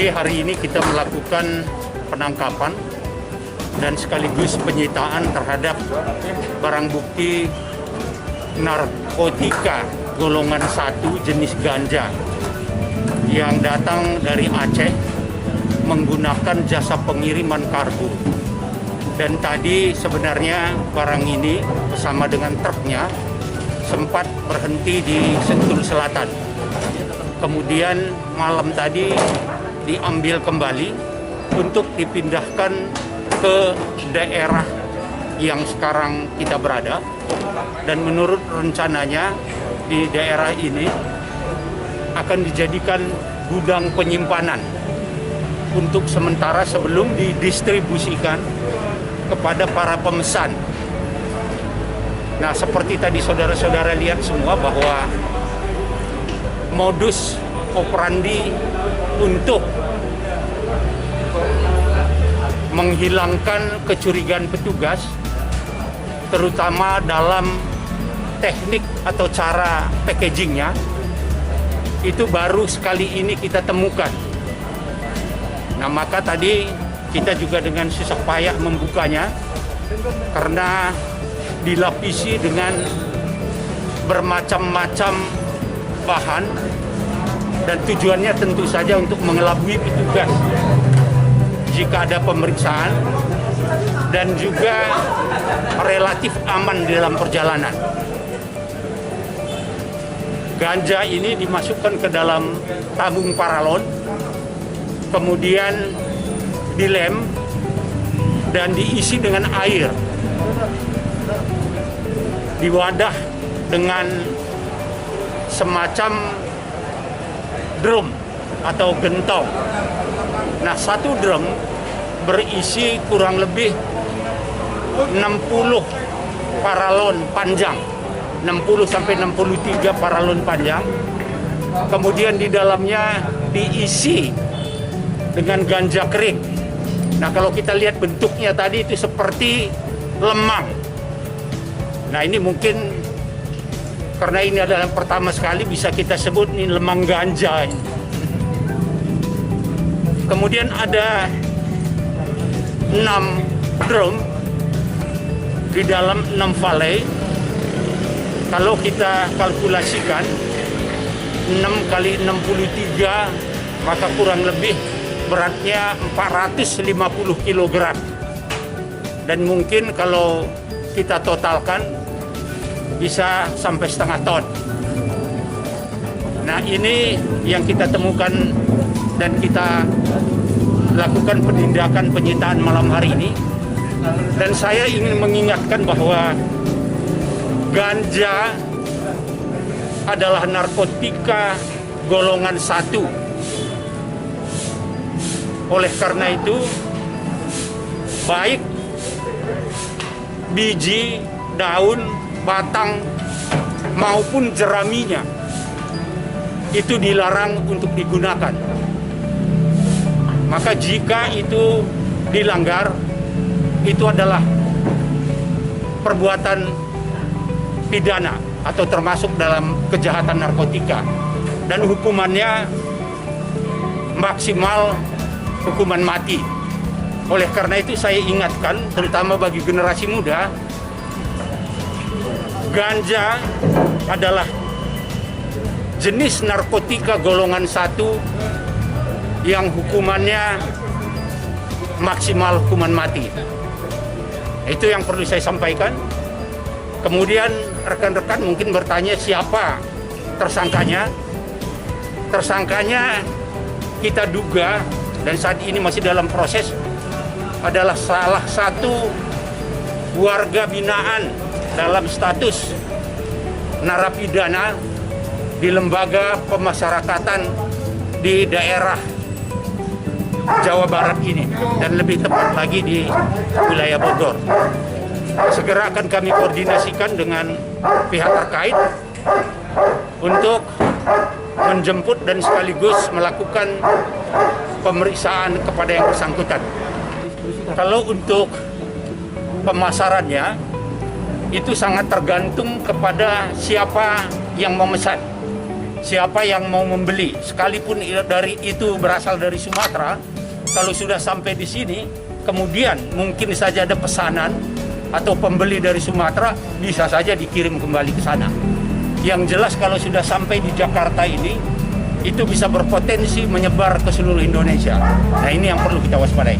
Jadi hari ini kita melakukan penangkapan dan sekaligus penyitaan terhadap barang bukti narkotika golongan 1 jenis ganja yang datang dari Aceh menggunakan jasa pengiriman kargo. Dan tadi sebenarnya barang ini bersama dengan truknya sempat berhenti di Sentul Selatan. Kemudian malam tadi diambil kembali untuk dipindahkan ke daerah yang sekarang kita berada. Dan menurut rencananya di daerah ini akan dijadikan gudang penyimpanan untuk sementara sebelum didistribusikan kepada para pemesan. Nah, seperti tadi saudara-saudara lihat semua bahwa modus operandi untuk menghilangkan kecurigaan petugas, terutama dalam teknik atau cara packagingnya, itu baru sekali ini kita temukan. Nah, maka tadi kita juga dengan susah payah membukanya karena dilapisi dengan bermacam-macam bahan dan tujuannya tentu saja untuk mengelabui petugas jika ada pemeriksaan dan juga relatif aman di dalam perjalanan. Ganja ini dimasukkan ke dalam tabung paralon, kemudian dilem dan diisi dengan air di wadah dengan semacam drum atau gentong. Nah, satu drum berisi kurang lebih 60 paralon panjang, 60 sampai 63 paralon panjang. Kemudian di dalamnya diisi dengan ganja kering. Nah, kalau kita lihat bentuknya tadi itu seperti lemang. Nah, ini mungkin karena ini adalah pertama sekali bisa kita sebut ini lemang ganja. Kemudian ada 6 drum di dalam 6 valai. Kalau kita kalkulasikan 6 kali 63 maka kurang lebih beratnya 450 kg. Dan mungkin kalau kita totalkan bisa sampai setengah ton. Nah, ini yang kita temukan dan kita lakukan penindakan penyitaan malam hari ini. Dan saya ingin mengingatkan bahwa ganja adalah narkotika golongan 1. Oleh karena itu, baik biji, daun, batang maupun jeraminya itu dilarang untuk digunakan. Maka jika itu dilanggar, itu adalah perbuatan pidana atau termasuk dalam kejahatan narkotika, dan hukumannya maksimal hukuman mati. Oleh karena itu saya ingatkan terutama bagi generasi muda, ganja adalah jenis narkotika golongan 1 yang hukumannya maksimal hukuman mati. Itu yang perlu saya sampaikan. Kemudian rekan-rekan mungkin bertanya siapa tersangkanya. Tersangkanya kita duga dan saat ini masih dalam proses adalah salah satu warga binaan dalam status narapidana di lembaga pemasyarakatan di daerah Jawa Barat ini, dan lebih tepat lagi di wilayah Bogor. Segera akan kami koordinasikan dengan pihak terkait untuk menjemput dan sekaligus melakukan pemeriksaan kepada yang bersangkutan. Kalau untuk pemasarannya itu sangat tergantung kepada siapa yang memesan. siapa yang mau membeli, sekalipun dari itu berasal dari Sumatera, kalau sudah sampai di sini, kemudian mungkin saja ada pesanan atau pembeli dari Sumatera, bisa saja dikirim kembali ke sana. Yang jelas kalau sudah sampai di Jakarta ini, itu bisa berpotensi menyebar ke seluruh Indonesia. Nah, ini yang perlu kita waspadai.